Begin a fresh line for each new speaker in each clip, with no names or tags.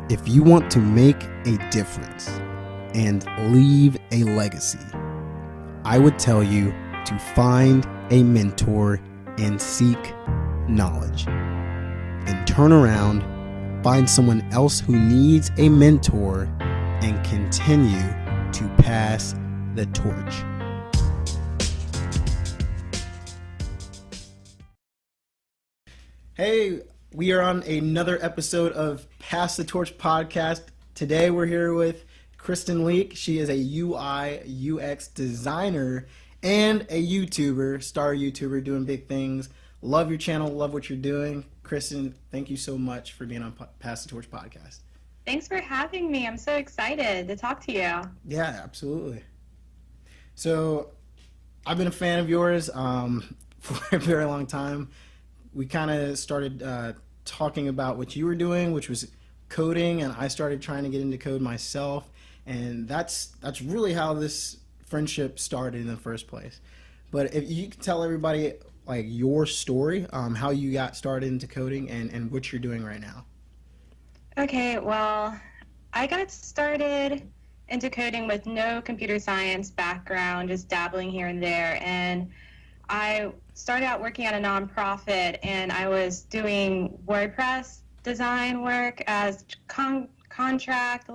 If you want to make a difference and leave a legacy, I would tell you to find a mentor and seek knowledge. Then turn around, find someone else who needs a mentor, and continue to pass the torch. Hey, we are on another episode of Pass the Torch podcast. Today we're here with Kristen Leake. She is a UI UX designer and a YouTuber, star YouTuber, doing big things. Love your channel, love what you're doing. Kristen, thank you so much for being on Pass the Torch podcast.
Thanks for having me. I'm so excited to talk to you.
Yeah, absolutely. So I've been a fan of yours for a very long time. We kind of started talking about what you were doing, which was coding, and I started trying to get into code myself, and that's really how this friendship started in the first place. But if you could tell everybody like your story, how you got started into coding and what you're doing right now.
Okay, well, I got started into coding with no computer science background, just dabbling here and there, and I started out working at a nonprofit, and I was doing WordPress design work as contract,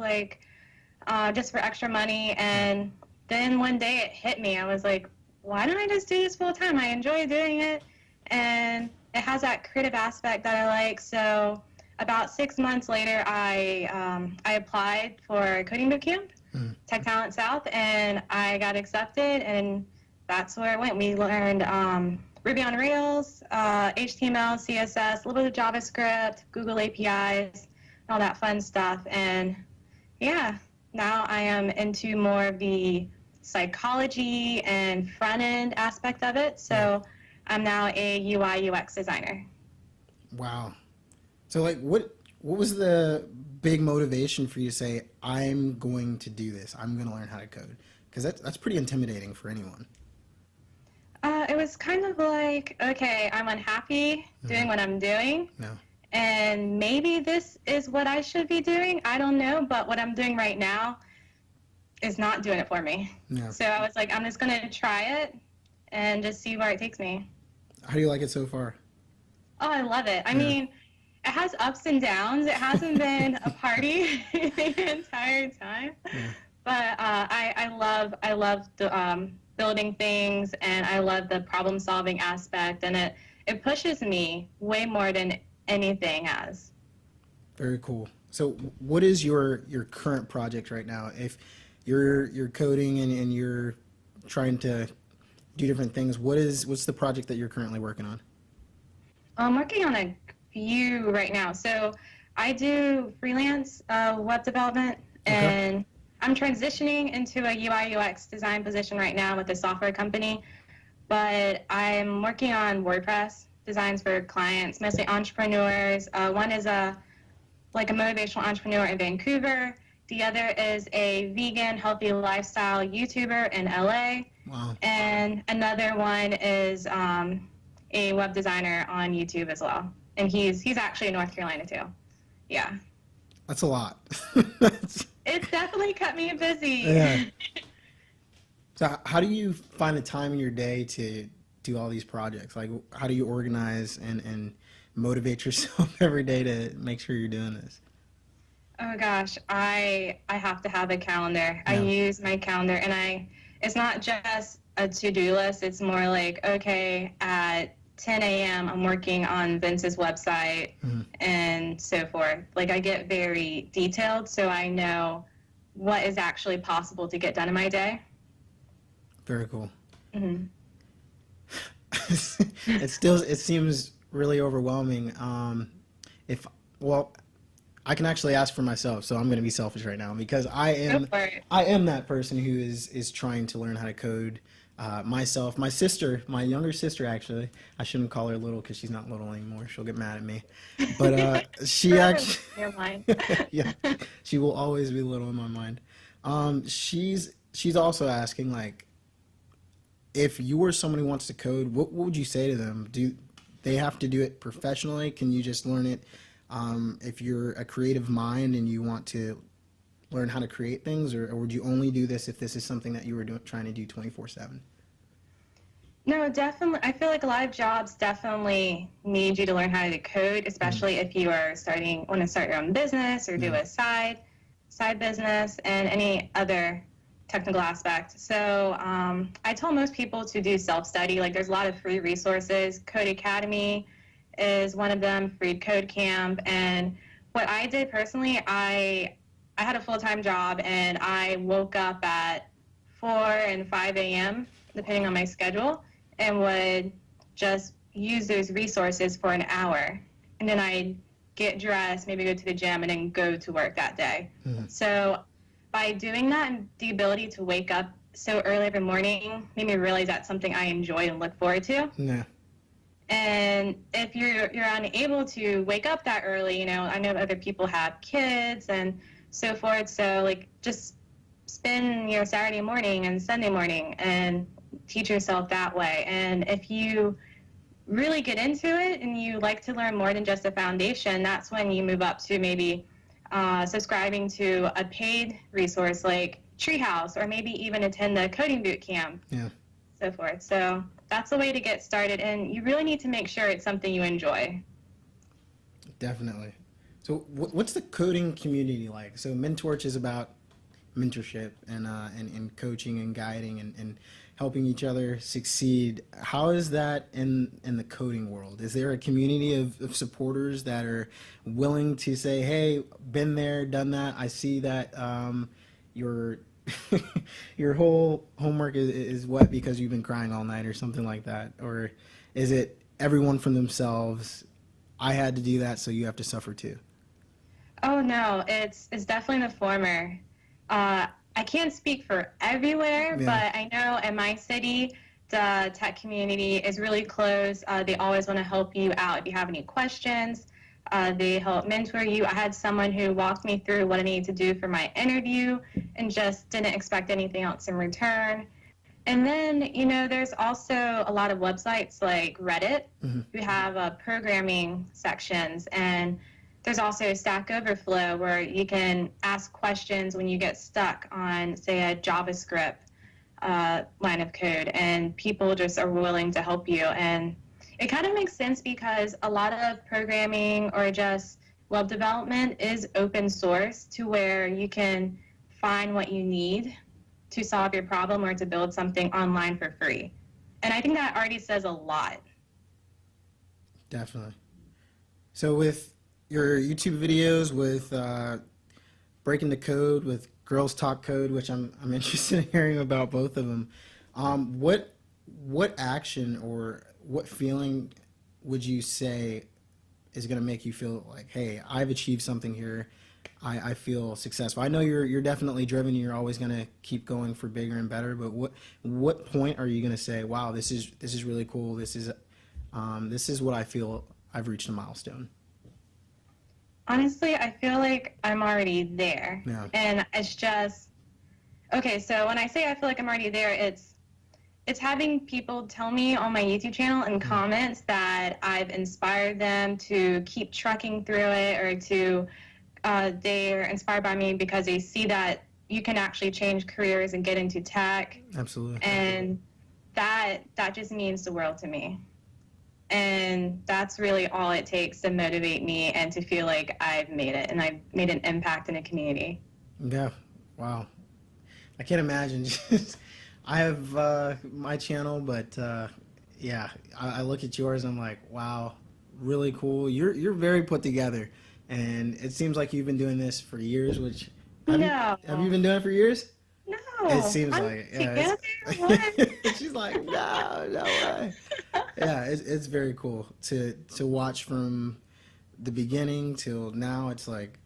just for extra money. And then one day it hit me. I was like, why don't I just do this full time? I enjoy doing it, and it has that creative aspect that I like. So about 6 months later, I applied for a coding bootcamp, Tech Talent South, and I got accepted, and that's where it went. We learned Ruby on Rails, HTML, CSS, a little bit of JavaScript, Google APIs, all that fun stuff. And yeah, now I am into more of the psychology and front-end aspect of it. So I'm now a UI UX designer.
Wow. So what was the big motivation for you to say, I'm going to do this, I'm going to learn how to code? Because that's pretty intimidating for anyone.
It was kind of like, okay, I'm unhappy doing what I'm doing, and maybe this is what I should be doing. I don't know, but what I'm doing right now is not doing it for me. Yeah. So I was like, I'm just going to try it and just see where it takes me.
How do you like it so far?
Oh, I love it. I mean, it has ups and downs. It hasn't been a party the entire time, but I love the building things, and I love the problem-solving aspect, and it pushes me way more than anything has.
Very cool. So what is your current project right now? If you're coding and you're trying to do different things, what's the project that you're currently working on?
I'm working on a few right now. So I do freelance web development, and I'm transitioning into a UI UX design position right now with a software company, but I'm working on WordPress designs for clients, mostly entrepreneurs. One is a motivational entrepreneur in Vancouver. The other is a vegan, healthy lifestyle YouTuber in LA.
Wow.
And another one is a web designer on YouTube as well. And he's actually in North Carolina too. Yeah.
That's a lot.
It's definitely kept me busy.
Yeah. So how do you find the time in your day to do all these projects? Like, how do you organize and motivate yourself every day to make sure you're doing this?
Oh gosh, I have to have a calendar. I use my calendar, and it's not just a to-do list. It's more like, okay, at 10 a.m. I'm working on Vince's website and so forth. Like, I get very detailed, so I know what is actually possible to get done in my day.
Very cool. It seems really overwhelming. I can actually ask for myself, so I'm going to be selfish right now because I am that person who is trying to learn how to code myself. My sister, my younger sister, actually, I shouldn't call her little because she's not little anymore. She'll get mad at me. But she actually, yeah, she will always be little in my mind. She's also asking, like, if you were someone who wants to code, what would you say to them? Do they have to do it professionally? Can you just learn it if you're a creative mind and you want to learn how to create things, or would you only do this if this is something that you were trying to do 24/7?
No, definitely. I feel like a lot of jobs definitely need you to learn how to code, especially if you are want to start your own business or do a side business and any other technical aspect. So I tell most people to do self-study. Like there's a lot of free resources. Code Academy is one of them, free code camp. And what I did personally, I had a full-time job and I woke up at 4 and 5 a.m., depending on my schedule, and would just use those resources for an hour. And then I'd get dressed, maybe go to the gym, and then go to work that day. So by doing that and the ability to wake up so early every morning made me realize that's something I enjoy and look forward to.
Yeah.
And if you're unable to wake up that early, you know, I know other people have kids and so forth. So like just spend your Saturday morning and Sunday morning and teach yourself that way. And if you really get into it and you like to learn more than just a foundation, that's when you move up to maybe subscribing to a paid resource like Treehouse, or maybe even attend the coding boot camp, so forth. So that's the way to get started, and you really need to make sure it's something you enjoy.
Definitely. So what's the coding community like? So Mentorch is about mentorship and coaching and guiding and helping each other succeed. How is that in the coding world? Is there a community of supporters that are willing to say, hey, been there, done that, I see that your your whole homework is wet because you've been crying all night or something like that? Or is it everyone for themselves, I had to do that, so you have to suffer too?
Oh no, it's definitely the former. I can't speak for everywhere, but I know in my city, the tech community is really close. They always want to help you out if you have any questions. They help mentor you. I had someone who walked me through what I needed to do for my interview and just didn't expect anything else in return. And then, you know, there's also a lot of websites like Reddit who have programming sections, and there's also Stack Overflow where you can ask questions when you get stuck on, say, a JavaScript line of code, and people just are willing to help you. And it kind of makes sense because a lot of programming or just web development is open source, to where you can find what you need to solve your problem or to build something online for free. And I think that already says a lot.
Definitely. So with your YouTube videos, with breaking the code, with Girls Talk Code, which I'm interested in hearing about both of them, what action or what feeling would you say is going to make you feel like, hey, I've achieved something here, I feel successful? I know you're definitely driven, you're always going to keep going for bigger and better, but what point are you going to say, wow, this is really cool, this is what I feel I've reached a milestone?
Honestly, I feel like I'm already there.
Yeah.
And it's just, okay, so when I say I feel like I'm already there, it's having people tell me on my YouTube channel and comments that I've inspired them to keep trucking through it, or to they're inspired by me because they see that you can actually change careers and get into tech.
Absolutely.
And that just means the world to me. And that's really all it takes to motivate me and to feel like I've made it and I've made an impact in a community.
Yeah. Wow. I can't imagine. I have my channel, but yeah, I look at yours and I'm like, wow, really cool. You're very put together, and it seems like you've been doing this for years. Which have you been doing it for years?
No.
It seems like it. Yeah.
Together?
She's like, no way. Yeah, it's very cool to watch from the beginning till now. It's like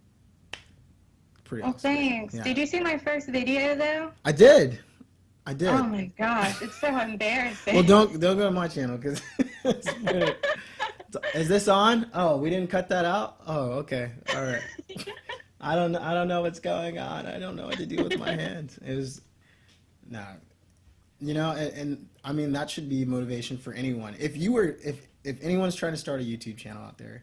pretty awesome.
Thanks.
Yeah.
Did you see my first video though?
I did.
Oh my gosh, it's so embarrassing.
Well, don't go to my channel because is this on? Oh, we didn't cut that out. Oh, okay, all right. I don't know what's going on. I don't know what to do with my hands. It was you know, and I mean that should be motivation for anyone. If anyone's trying to start a YouTube channel out there,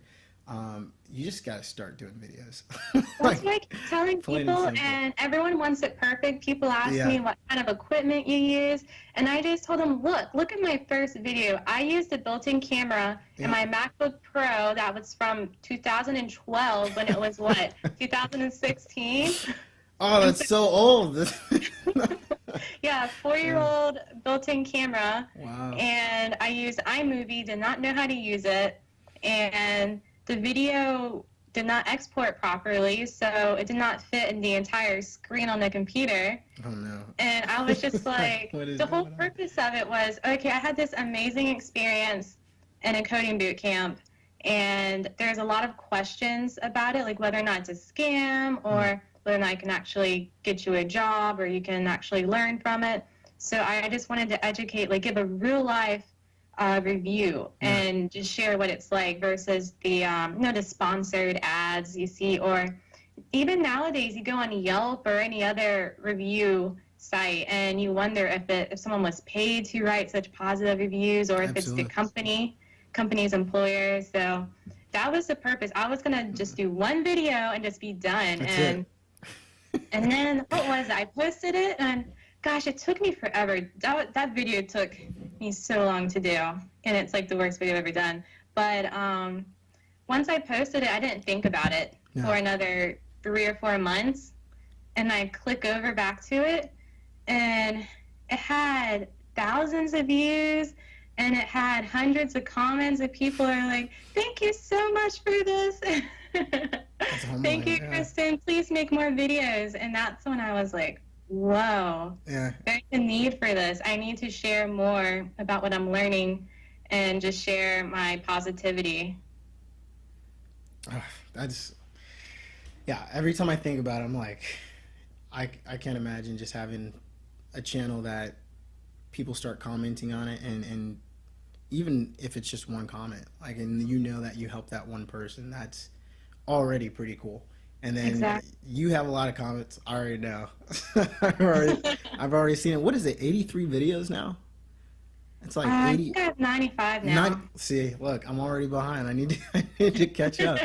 You just got to start doing videos.
That's
Like,
what I keep telling
plain and
people,
simple.
and everyone wants it perfect. People ask
Yeah.
me what kind of equipment you use, and I just told them, look at my first video. I used a built-in camera in
Yeah.
my MacBook Pro that was from 2012 when it was what, 2016?
Oh,
And
that's so old.
yeah, 4-year-old built-in camera,
Wow.
and I used iMovie, did not know how to use it, and the video did not export properly, so it did not fit in the entire screen on the computer.
Oh no.
And I was just like,
What is
the whole
going on?
purpose of it was, okay, I had this amazing experience in a coding boot camp, and there's a lot of questions about it, like whether or not it's a scam or whether or not it can actually get you a job or you can actually learn from it. So I just wanted to educate, like give a real life review and just share what it's like versus the the sponsored ads you see, or even nowadays you go on Yelp or any other review site and you wonder if someone was paid to write such positive reviews or if it's the company's employer. So that was the purpose. I was gonna just do one video and just be done. And then what was it? I posted it, and gosh, it took me forever. That video took me so long to do, and it's like the worst video I've ever done. But once I posted it, I didn't think about it for another 3 or 4 months, and I click over back to it, and it had thousands of views, and it had hundreds of comments, and people are like, "Thank you so much for this." Thank you, Kristen. Please make more videos. And that's when I was like, whoa, there's a need for this. I need to share more about what I'm learning and just share my positivity.
Every time I think about it, I'm like, I can't imagine just having a channel that people start commenting on it, and even if it's just one comment, like, and you know that you helped that one person, that's already pretty cool. And then you have a lot of comments. I already know. I've already seen it. What is it? 83 videos now? It's like 80.
I think I have 95 now.
See, look, I'm already behind. I need to catch up.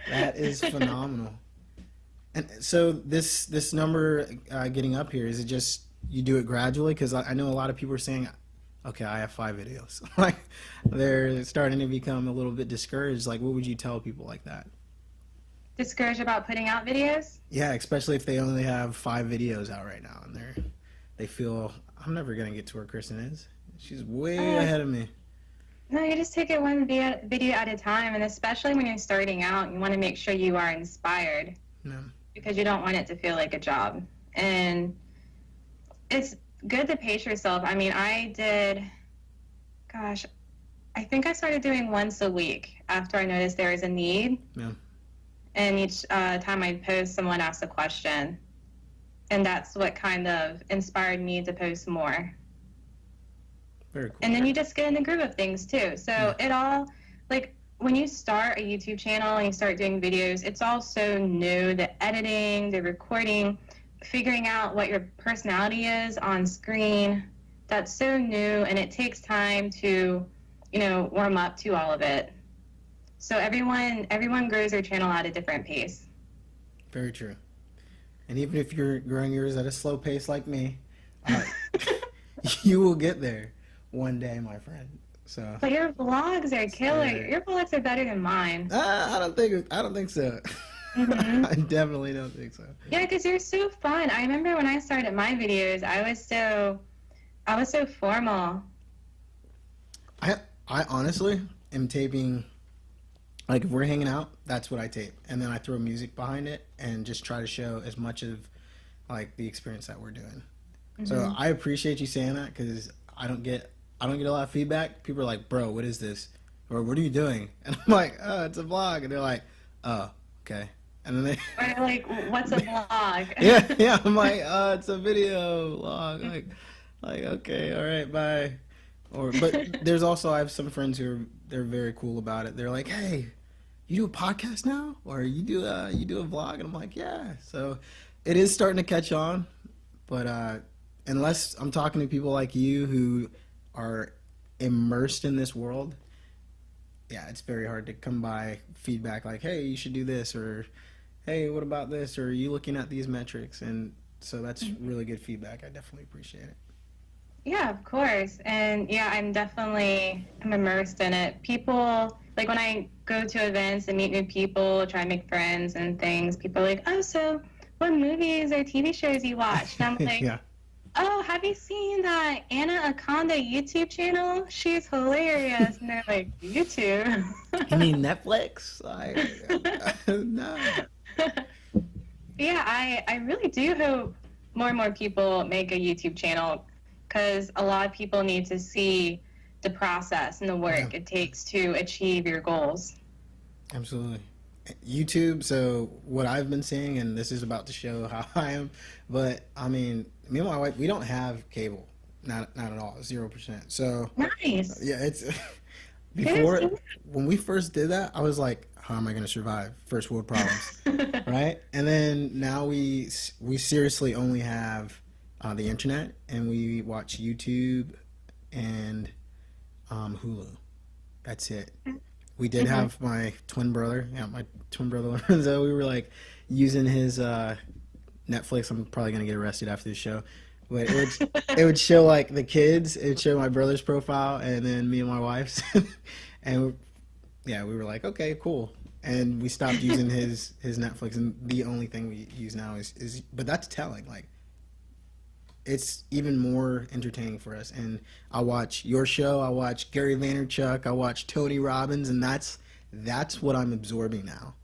That is phenomenal. And so this number getting up here, is it just you do it gradually? Because I know a lot of people are saying, okay, I have 5 videos. Like, they're starting to become a little bit discouraged. Like, what would you tell people like that?
Discouraged about putting out videos?
Yeah, especially if they only have 5 videos out right now, and they feel, I'm never gonna get to where Kristen is. She's way ahead of me.
No, you just take it one video at a time, and especially when you're starting out, you want to make sure you are inspired.
No.
Because you don't want it to feel like a job. And it's good to pace yourself. I mean, I think I started doing once a week after I noticed there was a need.
Yeah.
And each time I post, someone asks a question. And that's what kind of inspired me to post more.
Very cool.
And then you just get in the groove of things too. So it all, like, when you start a YouTube channel and you start doing videos, it's all so new. The editing, the recording, figuring out what your personality is on screen, that's so new, and it takes time to, warm up to all of it. So everyone grows their channel at a different pace.
Very true. And even if you're growing yours at a slow pace like me, you will get there one day, my friend. So.
But your vlogs are killer. Your vlogs are better than mine.
I don't think so. Mm-hmm. I definitely don't think so.
Yeah, because you're so fun. I remember when I started my videos, I was so formal.
I honestly am taping. Like, if we're hanging out, that's what I tape, and then I throw music behind it and just try to show as much of, like, the experience that we're doing. Mm-hmm. So I appreciate you saying that, because I don't get a lot of feedback. People are like, "Bro, what is this?" Or, "What are you doing?" And I'm like, "Oh, it's a vlog." And they're like, "Oh, okay." And then
or like, "What's a vlog?"
yeah. I'm like, "Oh, it's a video vlog." Like, okay, all right, bye. But there's also, I have some friends they're very cool about it. They're like, "Hey, you do a podcast now, or you do a vlog?" And I'm like, "Yeah." So it is starting to catch on, but unless I'm talking to people like you who are immersed in this world, yeah, it's very hard to come by feedback like, hey, you should do this, or hey, what about this, or are you looking at these metrics? And so that's really good feedback. I definitely appreciate it.
Yeah, of course. And yeah, I'm immersed in it. People, like when I go to events and meet new people, try to make friends and things, people are like, oh, so what movies or TV shows you watch? And I'm like,
Yeah.
oh, have you seen that Anna Aconda YouTube channel? She's hilarious. And they're like, YouTube?
You mean Netflix? No.
Yeah, I really do hope more and more people make a YouTube channel because a lot of people need to see the process and the work it takes to achieve your goals.
Absolutely. YouTube, so what I've been seeing, and this is about to show how I am, but I mean, me and my wife, we don't have cable. Not at all, 0%. So
Nice.
yeah, it's before when we first did that, I was like, how am I going to survive? First world problems, right? And then now we seriously only have the internet, and we watch YouTube and Hulu. That's it. We did have my twin brother, Lorenzo. We were like using his Netflix. I'm probably gonna get arrested after this show, but it would show like the kids. It would show my brother's profile and then me and my wife's, and yeah, we were like, okay, cool. And we stopped using his Netflix, and the only thing we use now is but that's telling. Like, it's even more entertaining for us. And I watch your show, I watch Gary Vaynerchuk, I watch Tony Robbins, and that's what I'm absorbing now.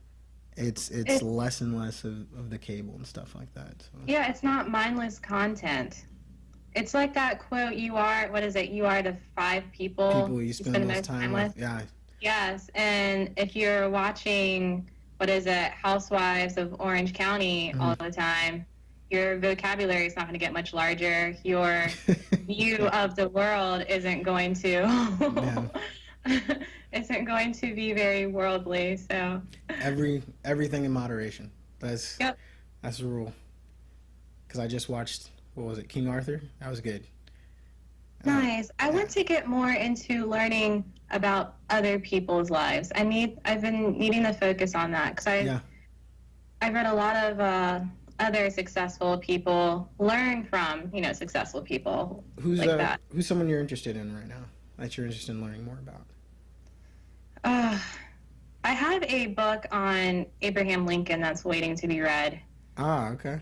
It's less and less of the cable and stuff like that. So.
Yeah, it's not mindless content. It's like that quote, you are the 5 people
you spend the most time with. Yeah.
Yes, and if you're watching, Housewives of Orange County all the time, your vocabulary is not going to get much larger. Your view of the world isn't going to be very worldly. So
everything in moderation. That's the rule. Because I just watched, what was it, King Arthur? That was good.
Nice. I want to get more into learning about other people's lives. I've been needing to focus on that because I've read a lot of other successful people, learn from successful people.
Who's
like that.
Who's someone you're interested in right now that you're interested in learning more about?
I have a book on Abraham Lincoln that's waiting to be read.
Ah, okay.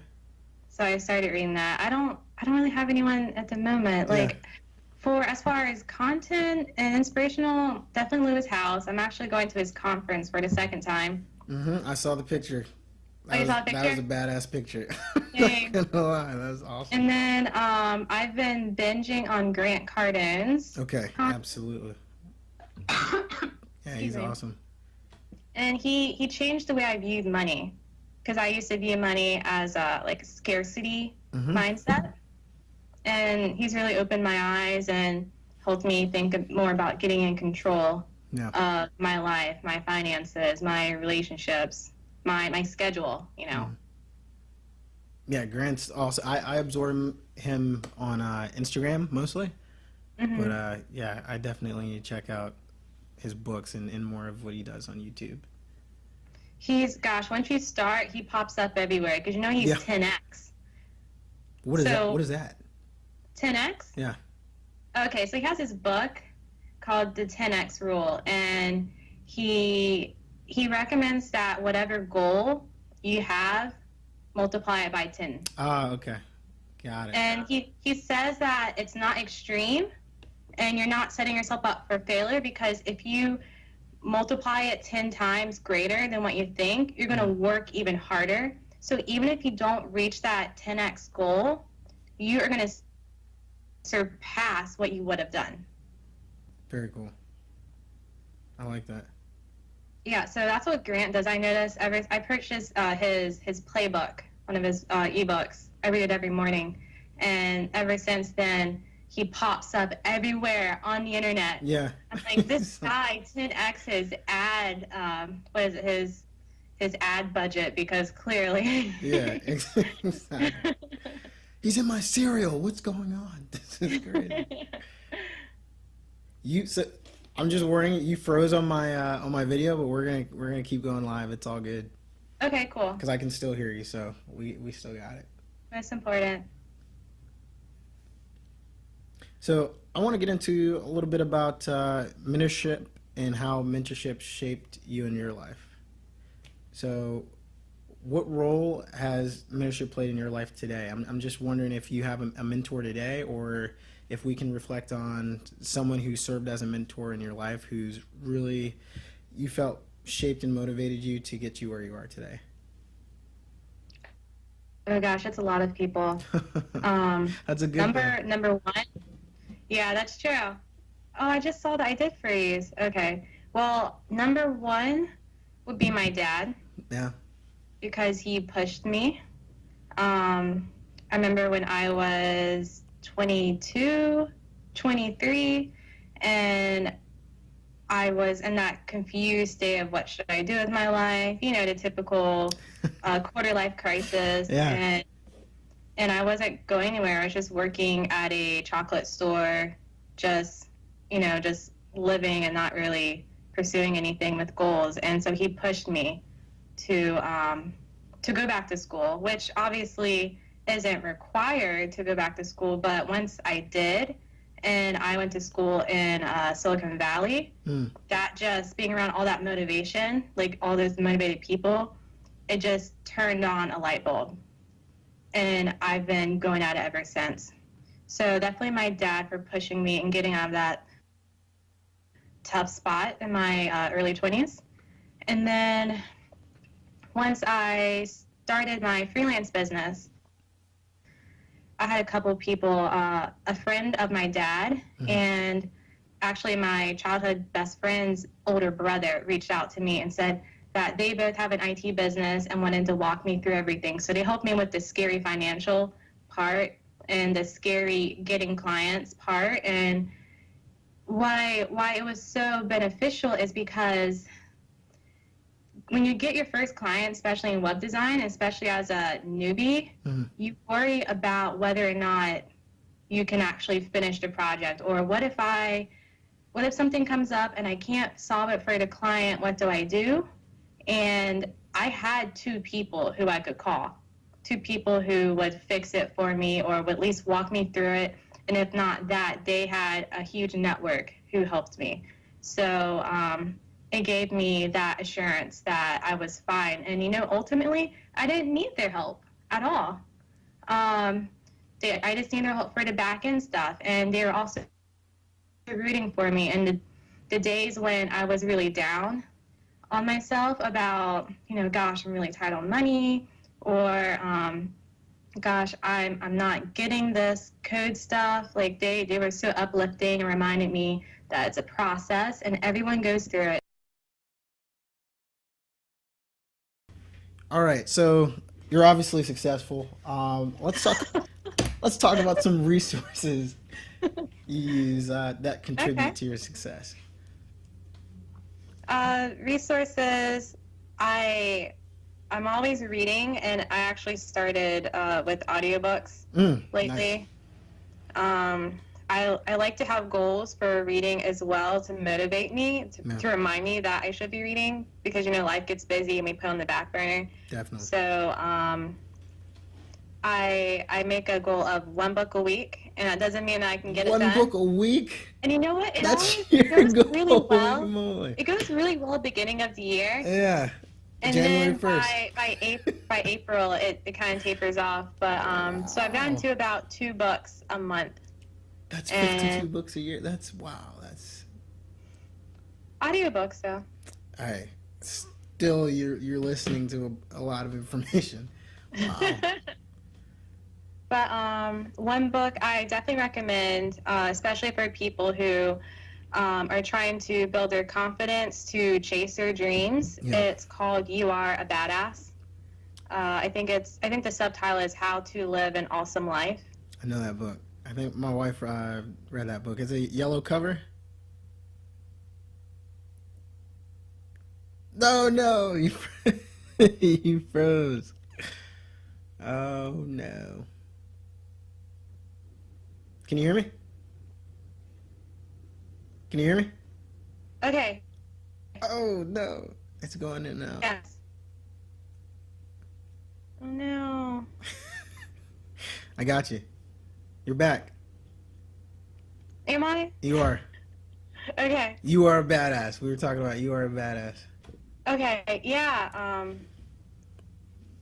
So I started reading that. I don't really have anyone at the moment. For as far as content and inspirational, definitely Lewis House. I'm actually going to his conference for the second time.
I saw the picture.
You saw the picture?
That was a badass picture.
Yay.
Not gonna lie, that was awesome.
And then I've been binging on Grant Cardone's.
Okay, absolutely. Yeah, he's awesome.
And he changed the way I viewed money, because I used to view money as a scarcity mindset. And he's really opened my eyes and helped me think more about getting in control of my life, my finances, my relationships, my schedule,
Yeah, Grant's also, I absorb him on Instagram mostly. But I definitely need to check out his books and more of what he does on YouTube.
Once you start, he pops up everywhere because he's 10x.
What is that? What is that?
10x?
Yeah.
Okay, so he has his book called The 10x Rule, and he recommends that whatever goal you have, multiply it by 10.
Ah, okay. Got it.
And he says that it's not extreme, and you're not setting yourself up for failure, because if you multiply it 10 times greater than what you think, you're going to work even harder. So even if you don't reach that 10x goal, you are going to surpass what you would have done.
Very cool. I like that.
Yeah, so that's what Grant does. I noticed I purchased his playbook, one of his ebooks. I read it every morning, and ever since then, he pops up everywhere on the internet.
Yeah.
I'm like, this guy 10x his ad, his ad budget, because clearly.
Yeah, exactly. He's in my cereal. What's going on? This is great. I'm just worrying you froze on my video, but we're gonna keep going live. It's all good
Okay, cool.
because I can still hear you, so we still got it.
That's important.
So I want to get into a little bit about mentorship and how mentorship shaped you in your life. So, what role has mentorship played in your life today? I'm just wondering if you have a mentor today, or if we can reflect on someone who served as a mentor in your life who's really you felt shaped and motivated you to get you where you are today.
Oh gosh, that's a lot of people. Um,
That's a good thing.
number one. Yeah, that's true. Oh, I just saw that I did freeze. Okay. Well, number one would be my dad
Yeah.
because he pushed me. I remember when I was 22, 23, and I was in that confused state of what should I do with my life, the typical quarter life crisis.
Yeah.
And I wasn't going anywhere. I was just working at a chocolate store, just, just living and not really pursuing anything with goals. And so he pushed me to go back to school, which obviously isn't required to go back to school. But once I did, and I went to school in Silicon Valley, that just being around all that motivation, like all those motivated people, it just turned on a light bulb. And I've been going at it ever since. So definitely my dad for pushing me and getting out of that tough spot in my early 20s. And then once I started my freelance business, I had a couple people, a friend of my dad, and actually my childhood best friend's older brother reached out to me and said that they both have an IT business and wanted to walk me through everything. So they helped me with the scary financial part and the scary getting clients part. And why it was so beneficial is because when you get your first client, especially in web design, especially as a newbie, you worry about whether or not you can actually finish the project. Or what if something comes up and I can't solve it for the client, what do I do? And I had two people who I could call, two people who would fix it for me or would at least walk me through it. And if not that, they had a huge network who helped me. So it gave me that assurance that I was fine. And, ultimately, I didn't need their help at all. I just needed their help for the back end stuff. And they were also rooting for me. And the days when I was really down on myself about, gosh, I'm really tight on money, or gosh, I'm not getting this code stuff. Like they were so uplifting and reminded me that it's a process and everyone goes through it.
All right. So you're obviously successful. Let's talk about some resources you use that contribute
Okay.
to your success.
Resources, I'm always reading, and I actually started with audiobooks
Nice.
lately. I like to have goals for reading as well to motivate me, to remind me that I should be reading because, life gets busy and we put on the back burner.
Definitely.
So I make a goal of one book a week, and that doesn't mean that I can get it
One
done.
book a week?
And you know what?
That's
It
your
goes
goal.
really well.
Holy moly.
It goes really well beginning of the year.
Yeah.
And
January
then
1st.
by April, it kind of tapers off. But so I've gotten
Wow.
to about 2 books a month.
That's 52
And
books a year. That's wow. That's
audiobooks, though.
all right. Still, you're listening to a lot of information. Wow.
But one book I definitely recommend, especially for people who are trying to build their confidence to chase their dreams.
Yeah.
It's called "You Are a Badass." I think the subtitle is "How to Live an Awesome Life."
I know that book. I think my wife read that book. It's a yellow cover. No, you you froze. Oh no. Can you hear me? Can you hear me?
Okay.
Oh no, it's going in now.
Yes. Oh no.
I got you. You're back.
Am I?
You are.
Okay.
You are a badass. We were talking about you are a badass.
Okay. Yeah.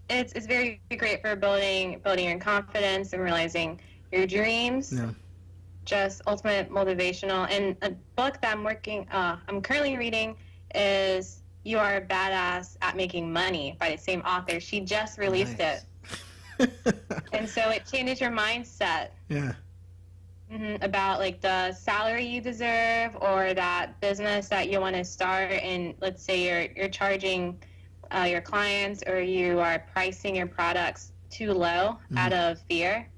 It's very great for building your confidence and realizing your dreams.
No.
Just ultimate motivational. And a book that I'm currently reading is "You Are a Badass at Making Money" by the same author. She just released it,
Nice.
and so it changes your mindset.
Yeah.
About like the salary you deserve or that business that you want to start, and let's say you're charging your clients or you are pricing your products too low out of fear.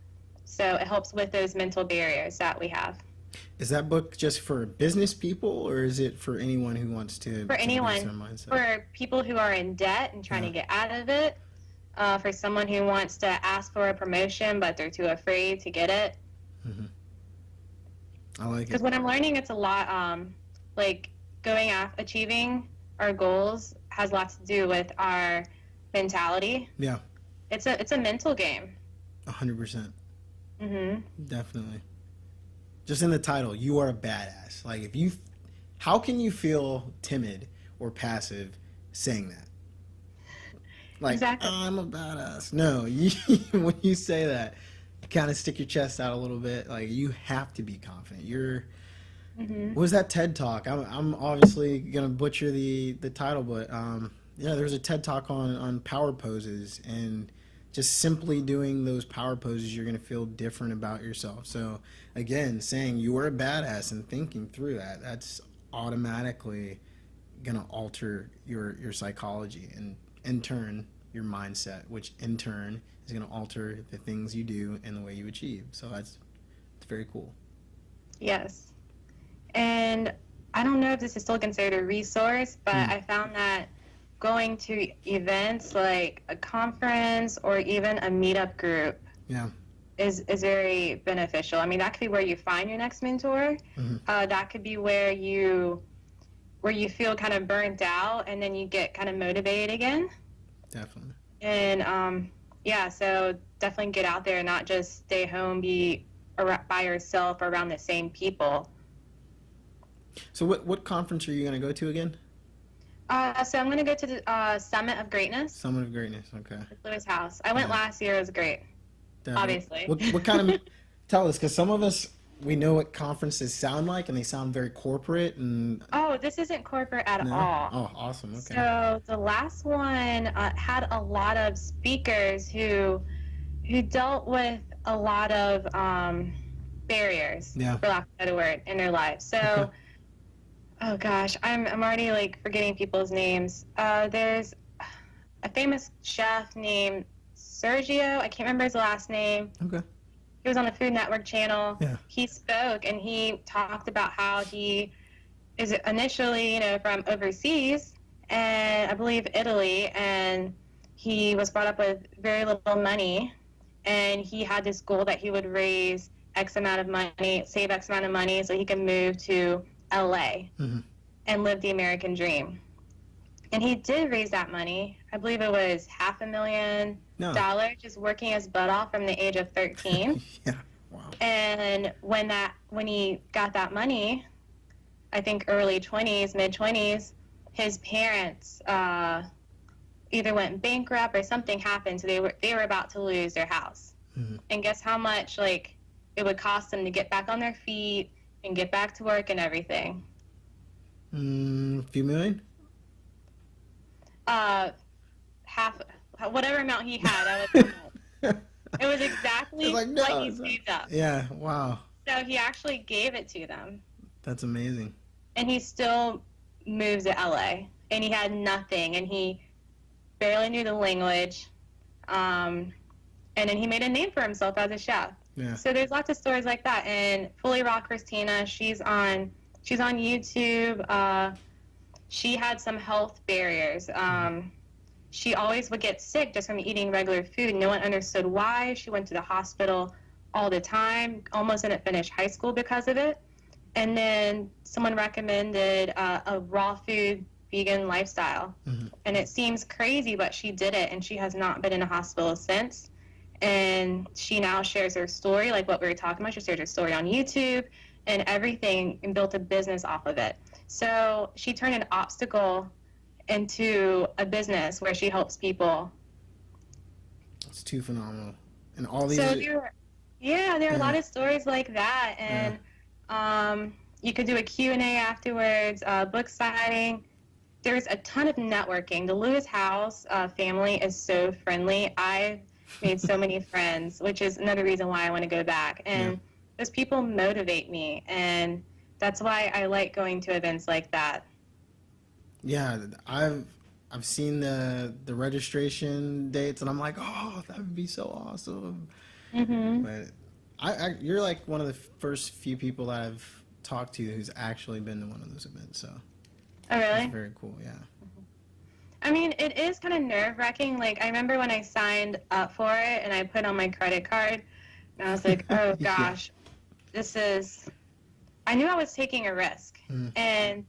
So it helps with those mental barriers that we have.
Is that book just for business people, or is it for anyone who wants to
For
boost their
anyone,
mindset?
for people who are in debt and trying to get out of it, for someone who wants to ask for a promotion but they're too afraid to get it.
I like
Because
it.
what I'm learning, it's a lot like achieving our goals has lots to do with our mentality.
Yeah.
It's a mental game.
100%.
hmm
Definitely. Just in the title, you are a badass. Like, how can you feel timid or passive saying that? Like,
Exactly.
"Oh, I'm a badass." No, when you say that, you kind of stick your chest out a little bit. Like, you have to be confident. What was that TED talk? I'm obviously gonna butcher the title, but yeah, there's a TED talk on power poses, and just simply doing those power poses, you're gonna feel different about yourself. So again, saying you are a badass and thinking through that's automatically gonna alter your psychology, and in turn your mindset, which in turn is gonna alter the things you do and the way you achieve. So it's very cool.
Yes. And I don't know if this is still considered a resource, but I found that going to events like a conference or even a meetup group
Yeah.
is very beneficial. I mean, that could be where you find your next mentor. That could be where you feel kind of burnt out and then you get kind of motivated again.
Definitely.
And yeah, so definitely get out there and not just stay home, be by yourself around the same people.
So what conference are you going to go to again?
So I'm going to go to the Summit of Greatness.
Summit of Greatness. Okay.
At Lewis House. I went last year. It was great.
Definitely.
Obviously.
What kind of tell us, because some of us, we know what conferences sound like, and they sound very corporate and.
Oh, this isn't corporate at
No?
all.
Oh, awesome. Okay.
So the last one had a lot of speakers who dealt with a lot of barriers,
Yeah.
for lack of a better word, in their lives. So.
Okay.
Oh gosh, I'm already like forgetting people's names. There's a famous chef named Sergio. I can't remember his last name.
Okay.
He was on the Food Network channel.
Yeah.
He spoke and he talked about how he is initially, from overseas, and I believe Italy, and he was brought up with very little money, and he had this goal that he would raise X amount of money, save X amount of money, so he could move to LA and live the American dream. And he did raise that money. I believe it was $500,000 just working his butt off from the age of 13.
Yeah. Wow.
And when he got that money, I think early 20s, mid 20s, his parents either went bankrupt or something happened, so they were about to lose their house. And guess how much it would cost them to get back on their feet and get back to work and everything.
Few million?
Half, whatever amount he had, I was. It was exactly
like, no,
what he saved up.
Yeah. Wow.
So he actually gave it to them.
That's amazing.
And he still moved to LA, and he had nothing, and he barely knew the language, and then he made a name for himself as a chef.
Yeah.
So there's lots of stories like that. And Fully Raw Christina, she's on YouTube. She had some health barriers. She always would get sick just from eating regular food. No one understood why. She went to the hospital all the time, almost didn't finish high school because of it. And then someone recommended a raw food vegan lifestyle.
Mm-hmm.
And it seems crazy, but she did it, and she has not been in a hospital since. And she now shares her story, like what we were talking about. She shared her story on YouTube and everything, and built a business off of it. So she turned an obstacle into a business where she helps people.
It's too phenomenal. And all these.
So there are a lot of stories like that, and you could do a Q&A afterwards, book signing. There's a ton of networking. The Lewis House family is so friendly. I've made so many friends, which is another reason why I want to go back. And those people motivate me, and that's why I like going to events like that.
Yeah, I've seen the registration dates, and I'm like, oh, that would be so awesome.
Mm-hmm.
But you're like one of the first few people that I've talked to who's actually been to one of those events. So.
Oh, really?
That's very cool. Yeah.
I mean, it is kind of nerve-wracking. Like, I remember when I signed up for it and I put on my credit card, and I was like, oh gosh, I knew I was taking a risk. And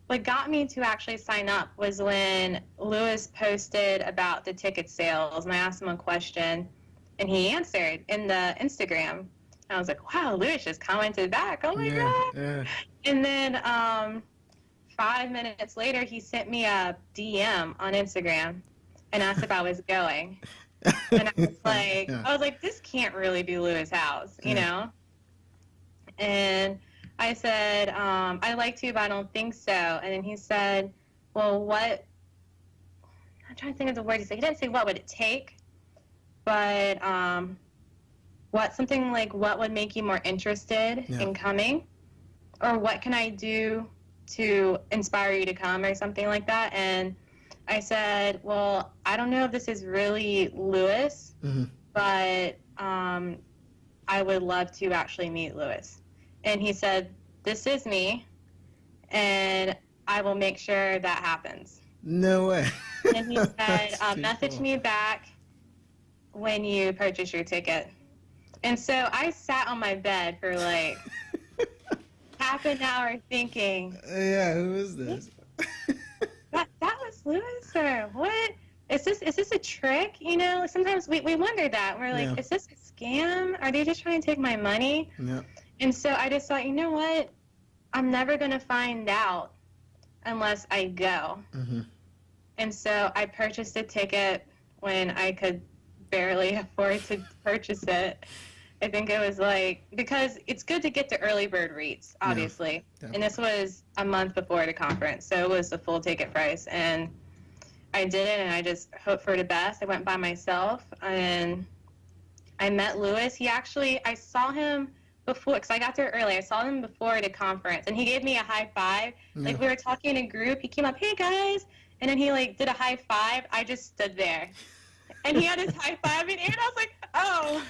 what got me to actually sign up was when Lewis posted about the ticket sales, and I asked him a question, and he answered in the Instagram. And I was like, wow, Lewis just commented back. Oh my God.
Yeah.
And then 5 minutes later, he sent me a DM on Instagram and asked if I was going. And I was like, this can't really be Lewis House, you know? And I said, I'd like to, but I don't think so. And then he said, well, what? I'm trying to think of the word he said. He didn't say what would it take, but something like what would make you more interested in coming? Or what can I do to inspire you to come, or something like that? And I said, well, I don't know if this is really Lewis, but I would love to actually meet Lewis. And he said, this is me, and I will make sure that happens.
No way.
And he said, message me back when you purchase your ticket. And so I sat on my bed for like half an hour thinking,
yeah, who is this?
that was Lewis, or what? Is this a trick? You know, sometimes we wonder that. We're like, is this a scam? Are they just trying to take my money?
Yeah.
And so I just thought, you know what? I'm never going to find out unless I go. And so I purchased a ticket when I could barely afford to purchase it. I think it was like, because it's good to get the early bird rates, obviously. And this was a month before the conference, so it was the full ticket price. And I did it, and I just hoped for the best. I went by myself, and I met Lewis. I saw him before, because I got there early. I saw him before the conference, and he gave me a high five. Like, we were talking in a group. He came up, hey, guys. And then he, like, did a high five. I just stood there. And he had his high five in the air, and I was like, oh.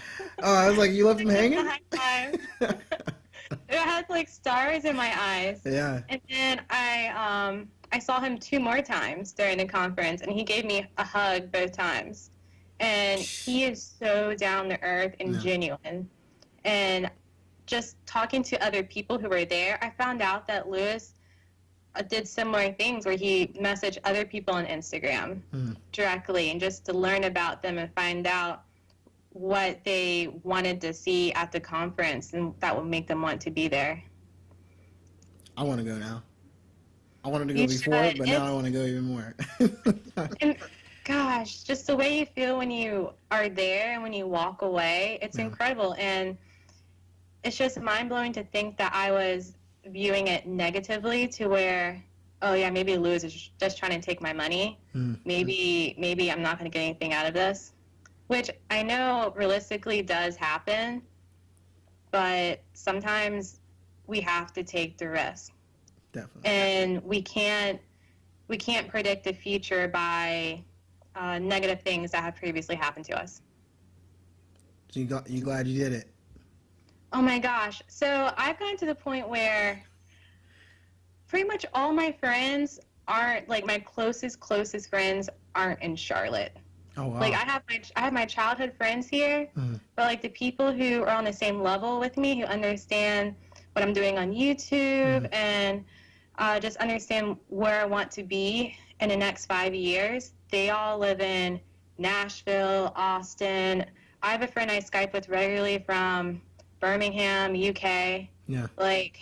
Oh, I was like, you left him hanging?
High five. It had, like, stars in my eyes.
Yeah.
And then I saw him 2 more times during the conference, and he gave me a hug both times. And he is so down to earth and genuine. And just talking to other people who were there, I found out that Lewis did similar things where he messaged other people on Instagram directly, and just to learn about them and find out what they wanted to see at the conference, and that would make them want to be there.
I want to go now. I wanted to go before, but now I want to go even more.
And gosh, just the way you feel when you are there and when you walk away, it's incredible. And it's just mind-blowing to think that I was viewing it negatively, to where, oh yeah, maybe Lewis is just trying to take my money. Maybe I'm not going to get anything out of this, which I know realistically does happen, but sometimes we have to take the risk.
Definitely.
And we can't predict the future by negative things that have previously happened to us.
So you glad you did it?
Oh my gosh. So I've gotten to the point where pretty much all my friends aren't, like, my closest friends aren't in Charlotte.
Oh wow.
Like, I have my childhood friends here, but like the people who are on the same level with me, who understand what I'm doing on YouTube, and just understand where I want to be in the next 5 years. They all live in Nashville, Austin. I have a friend I Skype with regularly from Birmingham, UK.
Yeah.
Like,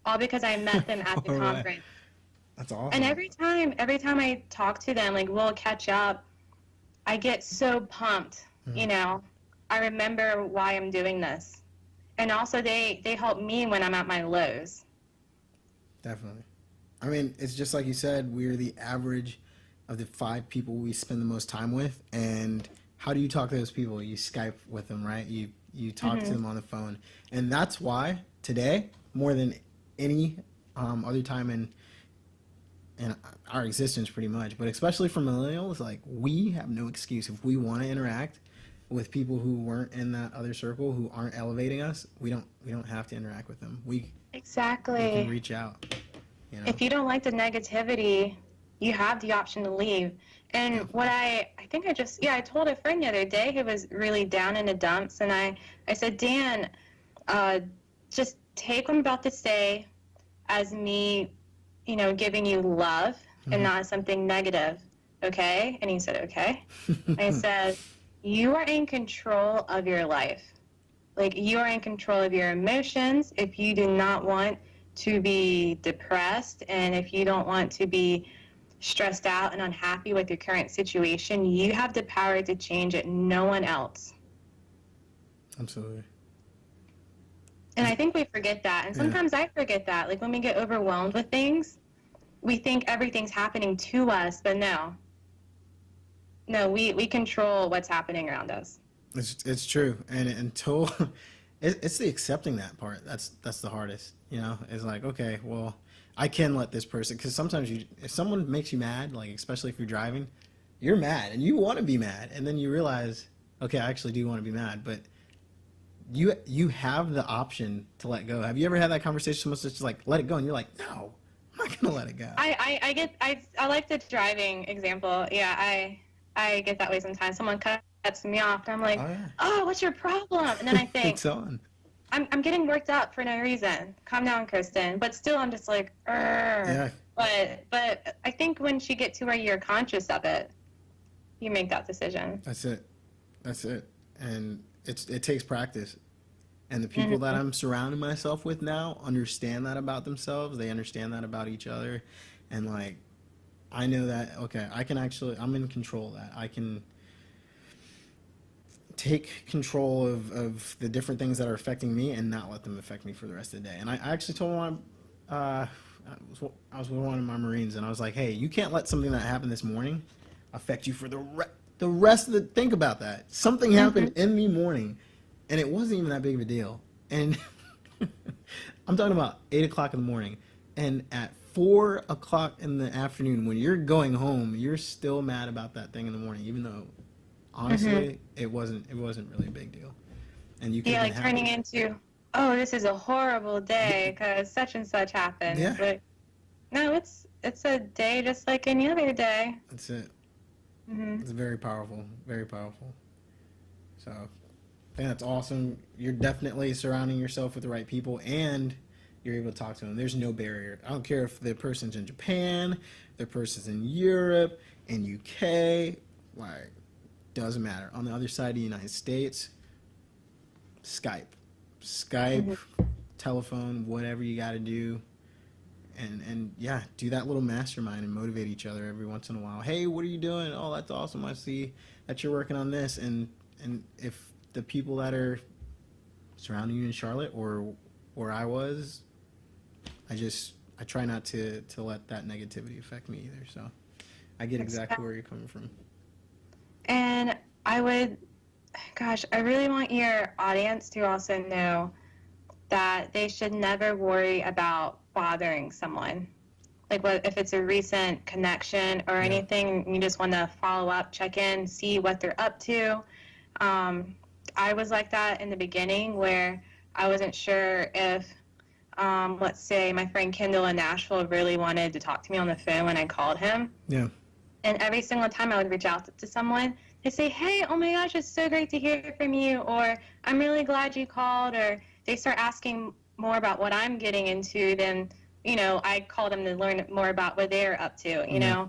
all because I met them at the
All right.
conference.
That's awesome.
And every time I talk to them, like, we'll catch up, I get so pumped, you know. I remember why I'm doing this. And also they help me when I'm at my lows.
Definitely. I mean, it's just like you said, we're the average of the 5 people we spend the most time with. And how do you talk to those people? You Skype with them, right? You talk to them on the phone. And that's why today, more than any other time in our existence pretty much, but especially for millennials, like, we have no excuse. If we want to interact with people who weren't in that other circle, who aren't elevating us, we don't have to interact with them. We can reach out. You know?
If you don't like the negativity, you have the option to leave. And what I think I told a friend the other day who was really down in the dumps, and I said, Dan, just take what I'm about to say as me, you know, giving you love and not something negative, okay? And he said, okay. I said, you are in control of your life. Like, you are in control of your emotions. If you do not want to be depressed, and if you don't want to be stressed out and unhappy with your current situation, you have the power to change it, no one else.
Absolutely.
And I think we forget that. And sometimes I forget that. Like, when we get overwhelmed with things, we think everything's happening to us, but no. No, we control what's happening around us.
It's true. And until it's the accepting that part that's the hardest, you know. It's like, okay, well, I can let this person, because sometimes if someone makes you mad, like, especially if you're driving, you're mad and you want to be mad, and then you realize, okay, I actually do want to be mad, but you have the option to let go. Have you ever had that conversation with someone just like, let it go, and you're like, no, I'm not gonna let it go?
I like the driving example. Yeah, I get that way sometimes. Someone cuts me off, and I'm like, oh, what's your problem? And then I think,
it's on.
I'm getting worked up for no reason. Calm down, Kristen. But still, I'm just like, yeah. But I think once you get to where you're conscious of it, you make that decision.
That's it. And it takes practice. And the people that I'm surrounding myself with now understand that about themselves. They understand that about each other. And, like, I know that, okay, I'm in control of that. I can take control of the different things that are affecting me and not let them affect me for the rest of the day. And I actually told him, I was with one of my Marines, and I was like, hey, you can't let something that happened this morning affect you for the rest of the, think about that. Something happened in the morning, and it wasn't even that big of a deal. And I'm talking about 8 o'clock in the morning, and at 4 o'clock in the afternoon, when you're going home, you're still mad about that thing in the morning, even though, honestly, it wasn't really a big deal. And you could
like turning into, oh, this is a horrible day because such and such happened.
Yeah.
But no, it's a day just like any other day.
That's it. It's very powerful, very powerful. So I think that's awesome. You're definitely surrounding yourself with the right people, and you're able to talk to them. There's no barrier. I don't care if the person's in Japan, the person's in Europe, in UK, like, doesn't matter. On the other side of the United States, Skype, telephone, whatever you got to do. And yeah, do that little mastermind and motivate each other every once in a while. Hey, what are you doing? Oh, that's awesome. I see that you're working on this. And if the people that are surrounding you in Charlotte or where I was, I try not to let that negativity affect me either. So I get exactly where you're coming from.
And I really want your audience to also know that they should never worry about bothering someone. Like, if it's a recent connection or anything, you just want to follow up, check in, see what they're up to. I was like that in the beginning, where I wasn't sure if, let's say, my friend Kendall in Nashville really wanted to talk to me on the phone when I called him.
Yeah.
And every single time I would reach out to someone, they say, hey, oh my gosh, it's so great to hear from you, or I'm really glad you called, or they start asking more about what I'm getting into, then, I call them to learn more about what they're up to, you know?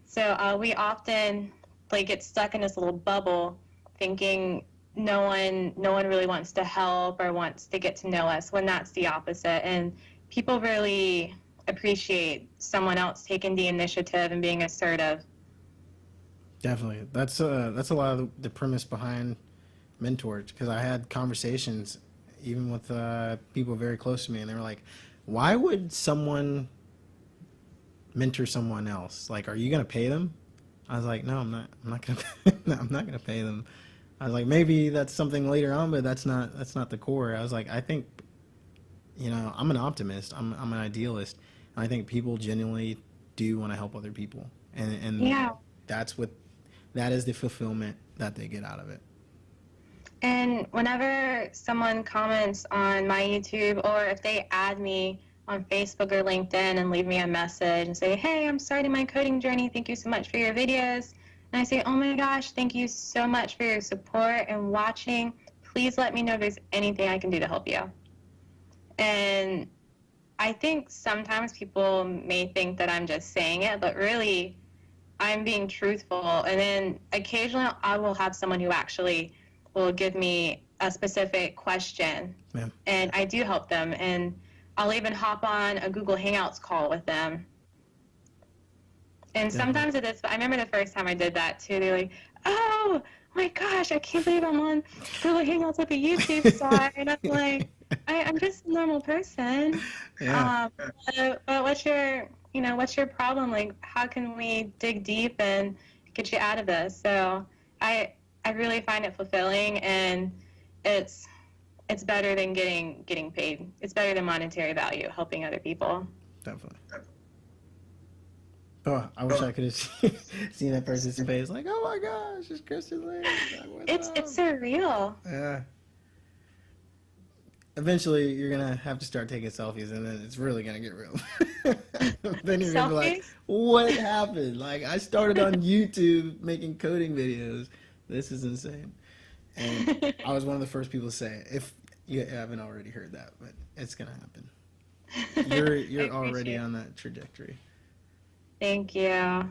So we often like get stuck in this little bubble thinking no one really wants to help or wants to get to know us, when that's the opposite. And people really appreciate someone else taking the initiative and being assertive.
Definitely. That's a lot of the premise behind Mentorch, because I had conversations even with people very close to me, and they were like, why would someone mentor someone else? Like, are you going to pay them? I was like, no, I'm not going to I'm not going to pay them. I was like, maybe that's something later on, but that's not the core. I was like, I think, I'm an optimist. I'm an idealist. And I think people genuinely do want to help other people. And
Yeah.
that is the fulfillment that they get out of it.
And whenever someone comments on my YouTube, or if they add me on Facebook or LinkedIn and leave me a message and say, hey, I'm starting my coding journey, thank you so much for your videos. And I say, oh my gosh, thank you so much for your support and watching. Please let me know if there's anything I can do to help you. And I think sometimes people may think that I'm just saying it, but really I'm being truthful. And then occasionally I will have someone who actually will give me a specific question, and I do help them. And I'll even hop on a Google Hangouts call with them. And sometimes it is, I remember the first time I did that too. They're like, oh my gosh, I can't believe I'm on Google Hangouts with a YouTube star. And I'm like, I'm just a normal person.
Yeah.
But what's your problem? Like, how can we dig deep and get you out of this? So I really find it fulfilling, and it's better than getting paid. It's better than monetary value, helping other people.
Definitely. Oh, I wish I could have seen that person's face. Like, oh my gosh, it's Kristen Leake.
It's surreal.
Yeah. Eventually, you're gonna have to start taking selfies, and then it's really gonna get real. Then you're gonna be like, what happened? Like, I started on YouTube making coding videos. This is insane. And I was one of the first people to say it. If you haven't already heard that, but it's gonna happen. You're already on that trajectory.
Thank you.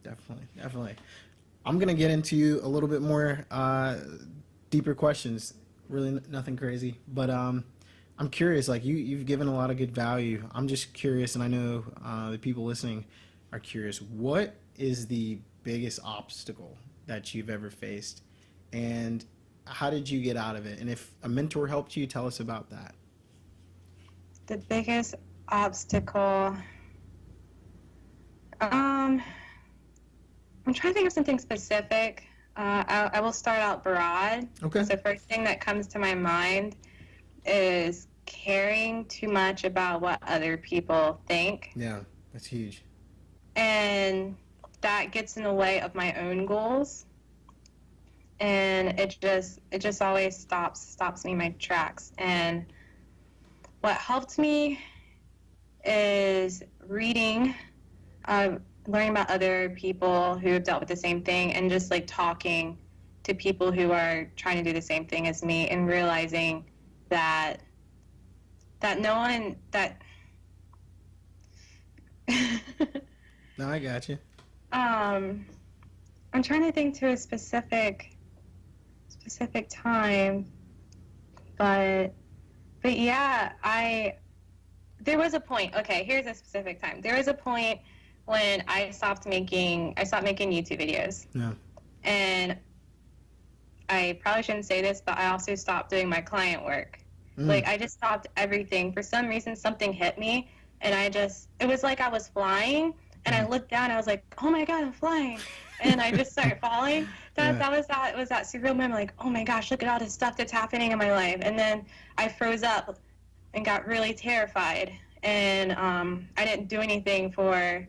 Definitely. I'm gonna get into a little bit more deeper questions. Really nothing crazy, but I'm curious. Like, you've given a lot of good value. I'm just curious, and I know the people listening are curious. What is the biggest obstacle that you've ever faced, and how did you get out of it? And if a mentor helped you, tell us about that.
The biggest obstacle. I'm trying to think of something specific. I will start out broad.
Okay.
So the first thing that comes to my mind is caring too much about what other people think.
Yeah, that's huge.
And that gets in the way of my own goals. And it just always stops me in my tracks. And what helped me is reading, learning about other people who have dealt with the same thing, and just like talking to people who are trying to do the same thing as me, and realizing that no one that
No, I got you.
I'm trying to think to a specific time, but yeah, there was a point. Okay, here's a specific time. There was a point when I stopped making YouTube videos.
Yeah.
And I probably shouldn't say this, but I also stopped doing my client work. Like, I just stopped everything. For some reason, something hit me, and it was like I was flying, and I looked down, and I was like, oh my God, I'm flying. And I just started falling. That was that surreal moment, like, oh my gosh, look at all this stuff that's happening in my life. And then I froze up and got really terrified. And I didn't do anything for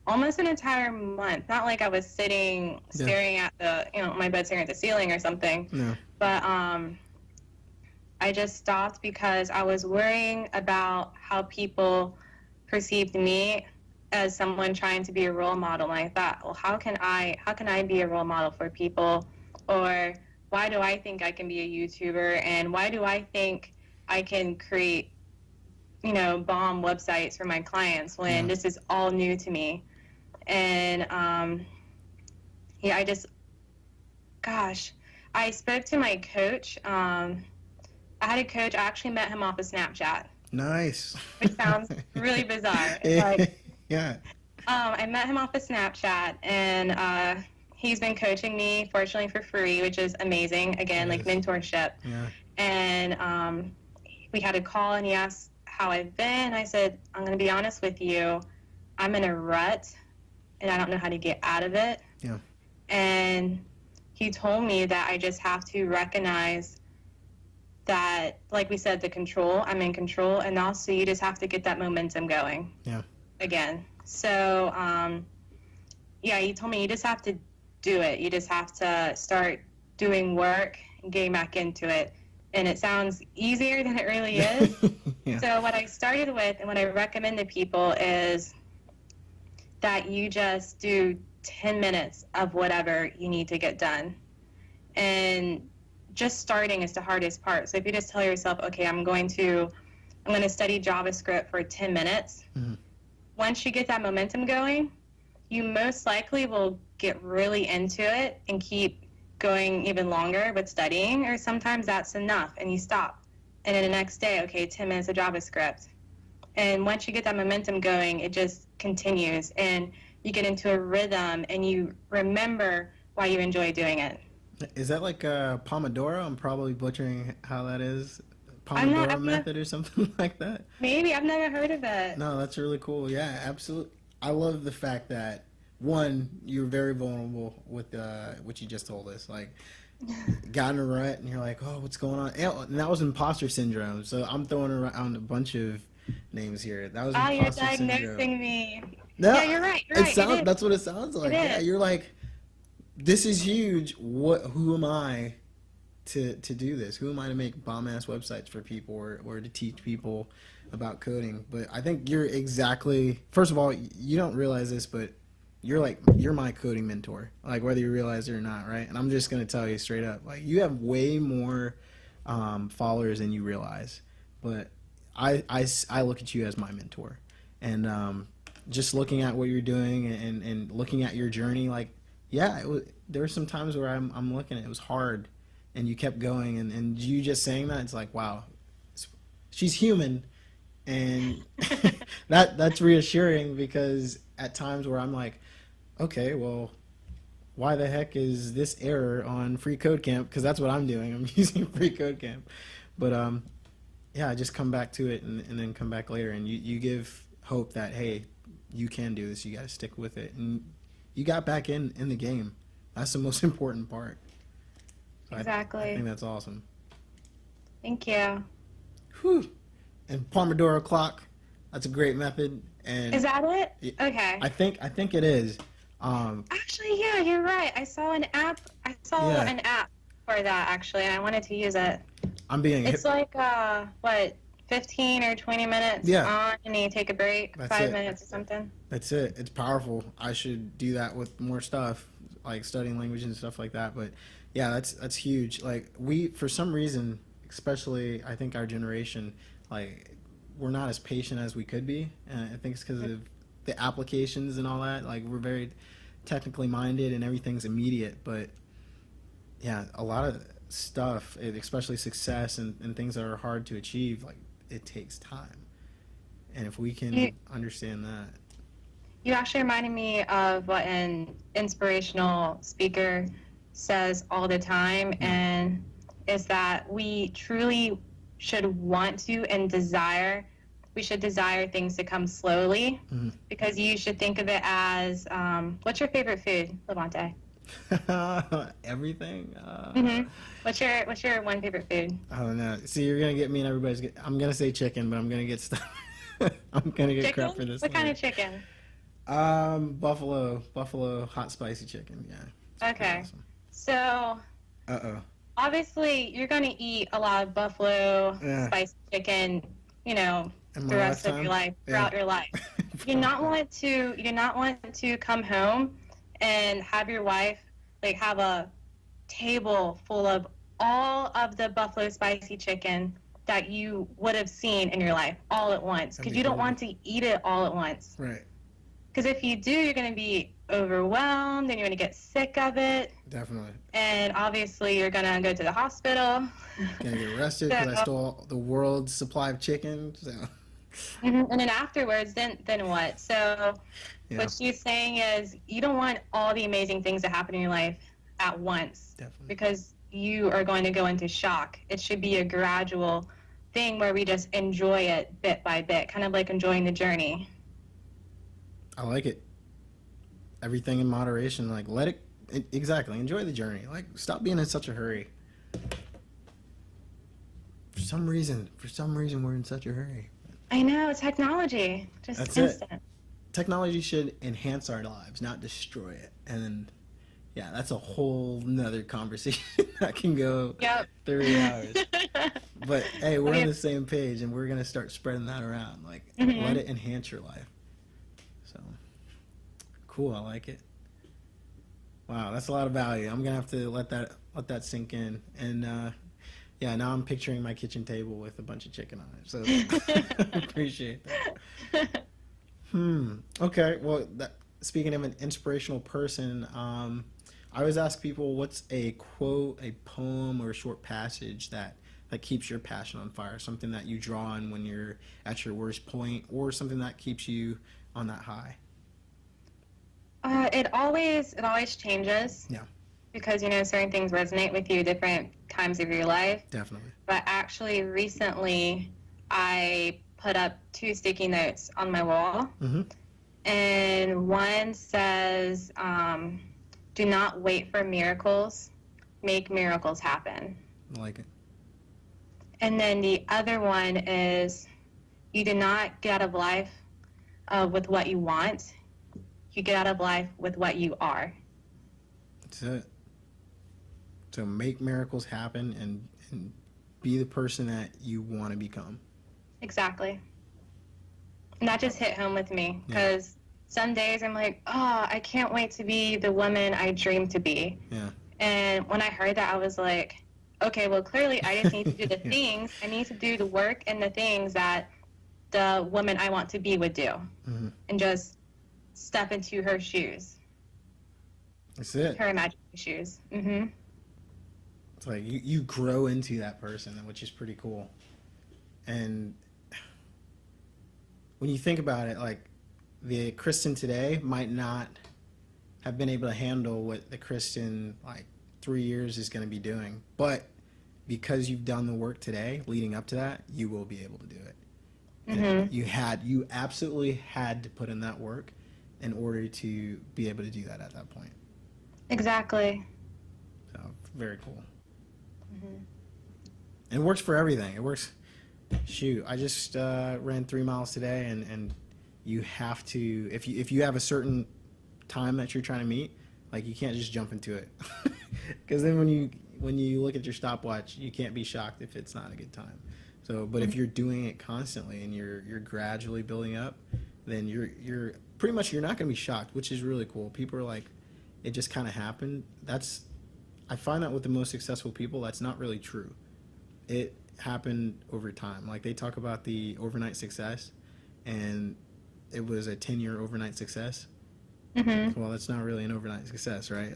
almost an entire month. Not like I was sitting staring at my bed staring at the ceiling or something.
No.
But I just stopped because I was worrying about how people perceived me as someone trying to be a role model. And I thought, well, how can I be a role model for people? Or why do I think I can be a YouTuber? And why do I think I can create, bomb websites for my clients when this is all new to me. And gosh, I spoke to my coach. I had a coach. I actually met him off of Snapchat.
Nice.
Which sounds really bizarre.
Yeah.
I met him off of Snapchat, and he's been coaching me, fortunately, for free, which is amazing. Again, like mentorship.
Yeah.
And we had a call, and he asked how I've been. I said, I'm going to be honest with you. I'm in a rut, and I don't know how to get out of it.
Yeah.
And he told me that I just have to recognize that, like we said, the control, I'm in control, and also you just have to get that momentum going.
Yeah.
Again. So, he told me you just have to do it. You just have to start doing work and getting back into it. And it sounds easier than it really is.
Yeah.
So what I started with and what I recommend to people is that you just do 10 minutes of whatever you need to get done. And just starting is the hardest part. So if you just tell yourself, okay, I'm going to study JavaScript for 10 minutes.
Mm-hmm.
Once you get that momentum going, you most likely will get really into it and keep going even longer with studying, or sometimes that's enough and you stop. And then the next day, okay, 10 minutes of JavaScript. And once you get that momentum going, it just continues and you get into a rhythm and you remember why you enjoy doing it.
Is that like Pomodoro? I'm probably butchering how that is. Pomodoro method or something like that?
Maybe. I've never heard of it.
No, that's really cool. Yeah, absolutely. I love the fact that, one, you're very vulnerable with what you just told us. Like, got in a rut and you're like, oh, what's going on? And that was imposter syndrome. So I'm throwing around a bunch of names here. That was imposter syndrome.
You're diagnosing me.
No,
yeah, you're right. You're right.
That's what it sounds like. Yeah, you're like, this is huge. Who am I to do this? Who am I to make bomb-ass websites for people or to teach people about coding? But I think you're exactly, first of all, you don't realize this, but you're my coding mentor, like whether you realize it or not, right? And I'm just going to tell you straight up, like you have way more followers than you realize. But I look at you as my mentor. And just looking at what you're doing and looking at your journey, like, yeah, there were some times where I'm looking at it was hard, and you kept going, and you just saying that, it's like, wow, she's human, and that's reassuring, because at times where I'm like, okay, well, why the heck is this error on Free Code Camp? Because that's what I'm doing. I'm using Free Code Camp, but yeah, I just come back to it and then come back later, and you give hope that, hey, you can do this. You got to stick with it, and you got back in the game. That's the most important part. So
exactly.
I think that's awesome.
Thank you.
Whew. And Pomodoro clock, that's a great method. And
is that it? Okay.
I think it is.
Actually, yeah, you're right. I saw an app. An app for that, actually, and I wanted to use it. It's like 15 or 20 minutes on, and then you take a break, 5 minutes or something. That's
it. It's powerful. I should do that with more stuff, like studying language and stuff like that. But yeah, that's huge. Like for some reason, especially I think our generation, like we're not as patient as we could be, and I think it's because of the applications and all that. Like we're very technically minded and everything's immediate. But yeah, a lot of stuff, especially success and things that are hard to achieve, like it takes time. And if we can understand that.
You actually reminded me of what an inspirational speaker says all the time, and is that we truly should want to and desire. We should desire things to come slowly, because you should think of it as, what's your favorite food, Levante?
Everything.
What's your one favorite food?
Oh no! See, you're gonna get me and everybody's. I'm gonna say chicken, but I'm gonna get stuff. I'm gonna get crap for this.
What kind of chicken?
Buffalo hot spicy chicken. Yeah.
Okay. Awesome. So. Obviously, you're gonna eat a lot of buffalo spicy chicken. The rest of your life, throughout your life. You do not want to come home and have your wife have a table full of all of the buffalo spicy chicken that you would have seen in your life all at once, because you don't want to eat it all at once.
Right.
Because if you do, you're going to be overwhelmed and you're going to get sick of it.
Definitely.
And obviously, you're going to go to the hospital.
Gonna get arrested because I stole the world's supply of chicken. So.
And then afterwards, then what? So
Yeah.
what she's saying is you don't want all the amazing things to happen in your life at once.
Definitely.
Because you are going to go into shock. It should be a gradual thing where we just enjoy it bit by bit, kind of like enjoying the journey.
I like it. Everything in moderation. Like, let it, exactly, enjoy the journey. Like, stop being in such a hurry. For some reason, we're in such a hurry.
I know, technology, just
That's
instant.
it. Technology should enhance our lives, not destroy it. And yeah, that's a whole nother conversation that can go 30 hours. But hey, we're on the same page, and we're gonna start spreading that around. Like, let it enhance your life. So cool, I like it. Wow, that's a lot of value. I'm gonna have to let that sink in. And yeah, now I'm picturing my kitchen table with a bunch of chicken on it. So appreciate that. Okay. Well, speaking of an inspirational person, I always ask people, what's a quote, a poem, or a short passage that keeps your passion on fire? Something that you draw on when you're at your worst point, or something that keeps you on that high?
It always changes.
Yeah.
Because, certain things resonate with you different times of your life.
Definitely.
But actually, recently, I put up 2 sticky notes on my wall.
Mm-hmm.
And one says, do not wait for miracles, make miracles happen.
I like it.
And then the other one is, you do not get out of life with what you want. You get out of life with what you are.
That's it. So make miracles happen and be the person that you want to become.
Exactly. And that just hit home with me, because some days I'm like, oh, I can't wait to be the woman I dream to be.
Yeah.
And when I heard that, I was like, okay, well, clearly I just need to do the things. I need to do the work and the things that the woman I want to be would do.
Mm-hmm.
And just step into her shoes.
That's it.
Her imaginary shoes. Mm-hmm.
It's like you grow into that person, which is pretty cool. And when you think about it, like, the Kristen today might not have been able to handle what the Kristen 3 years is going to be doing, but because you've done the work today leading up to that, you will be able to do it. Mm-hmm. You absolutely had to put in that work in order to be able to do that at that point.
Exactly.
So very cool. Mm-hmm. And it works for everything. It works. Shoot, I just ran 3 miles today, and you have to, if you have a certain time that you're trying to meet, you can't just jump into it, because then when you look at your stopwatch, you can't be shocked if it's not a good time. So, but if you're doing it constantly and you're gradually building up, then you're pretty much, you're not going to be shocked, which is really cool. People are like, it just kind of happened. I find that with the most successful people, that's not really true. It happened over time. They talk about the overnight success, and it was a 10-year overnight success. Mm-hmm. Well, that's not really an overnight success, right?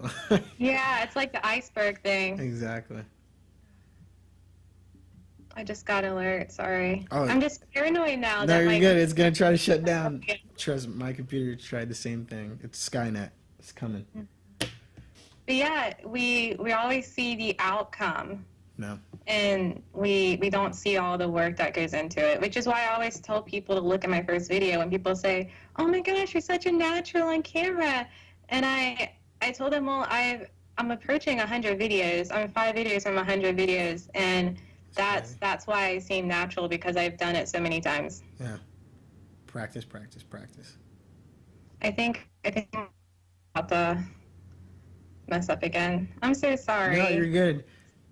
Yeah, it's like the iceberg thing.
Exactly.
I just got an alert. Sorry.
Oh,
I'm just paranoid now.
No, you're good. It's going to try to shut down. Trust me, my computer tried the same thing. It's Skynet. It's coming.
But yeah, we always see the outcome.
No.
And we don't see all the work that goes into it, which is why I always tell people to look at my first video when people say, oh my gosh, you're such a natural on camera. And I told them, well, I'm approaching 100 videos. I'm 5 videos from 100 videos. And that's why I seem natural, because I've done it so many times.
Yeah. Practice, practice, practice.
I think I'm about to mess up again. I'm so sorry.
No, you're good.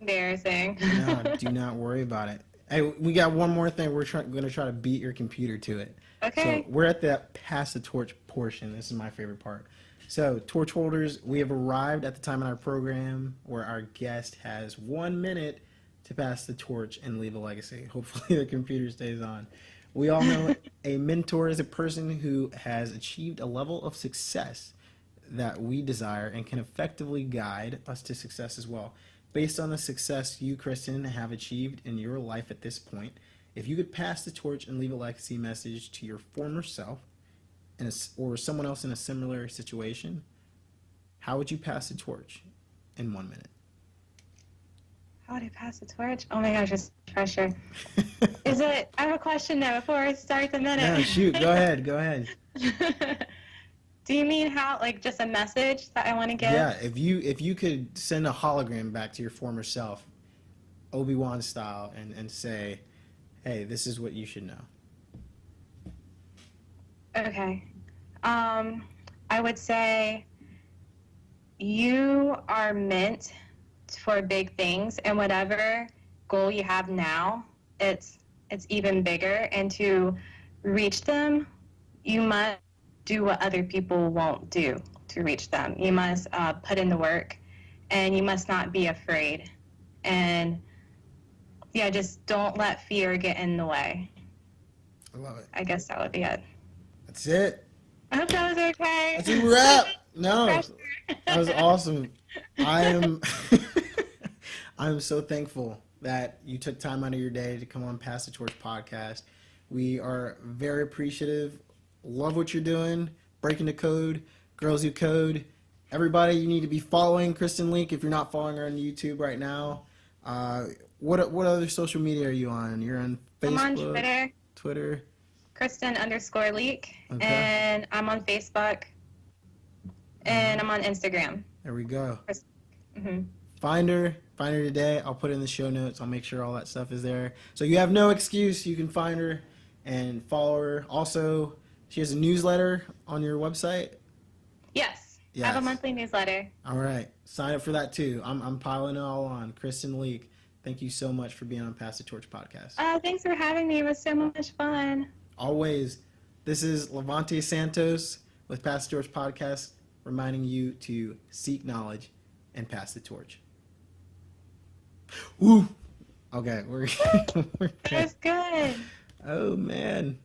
Embarrassing.
No, do not worry about it. Hey, we got one more thing. We're going to try to beat your computer to it.
Okay.
So we're at the pass the torch portion. This is my favorite part. So, torch holders, we have arrived at the time in our program where our guest has 1 minute to pass the torch and leave a legacy. Hopefully the computer stays on. We all know a mentor is a person who has achieved a level of success that we desire and can effectively guide us to success as well. Based on the success you, Kristen, have achieved in your life at this point, if you could pass the torch and leave a legacy message to your former self or someone else in a similar situation, how would you pass the torch in 1 minute?
How would I pass the torch? Oh my gosh, it's pressure. Is it? I have a question though before I start the minute.
No, shoot. Go ahead.
Do you mean how, like, just a message that I want to give?
Yeah, if you could send a hologram back to your former self, Obi-Wan style, and say, hey, this is what you should know.
Okay. I would say you are meant for big things, and whatever goal you have now, it's even bigger. And to reach them, you must do what other people won't do to reach them. You must put in the work, and you must not be afraid. And yeah, just don't let fear get in the way.
I love it.
I guess that would be it.
That's it.
I hope that was okay.
That's a wrap. No, that was awesome. I'm so thankful that you took time out of your day to come on Pass the Torch podcast. We are very appreciative. Love what you're doing. Breaking the code. Girls Who Code. Everybody, you need to be following Kristen Leake if you're not following her on YouTube right now. What other social media are you on? You're on Facebook?
I'm on
Twitter.
Kristen_Leake.
Okay.
And I'm on Facebook. And I'm on Instagram.
There we go.
Mm-hmm.
Find her today. I'll put it in the show notes. I'll make sure all that stuff is there. So you have no excuse. You can find her and follow her. Also, she has a newsletter on your website.
Yes. I have a monthly newsletter.
All right. Sign up for that too. I'm piling it all on. Kristen Leake, thank you so much for being on Pass the Torch podcast.
Thanks for having me. It was so much fun.
Always. This is Levante Santos with Pass the Torch podcast, reminding you to seek knowledge and pass the torch. Woo! Okay, we're
That was good.
Oh man.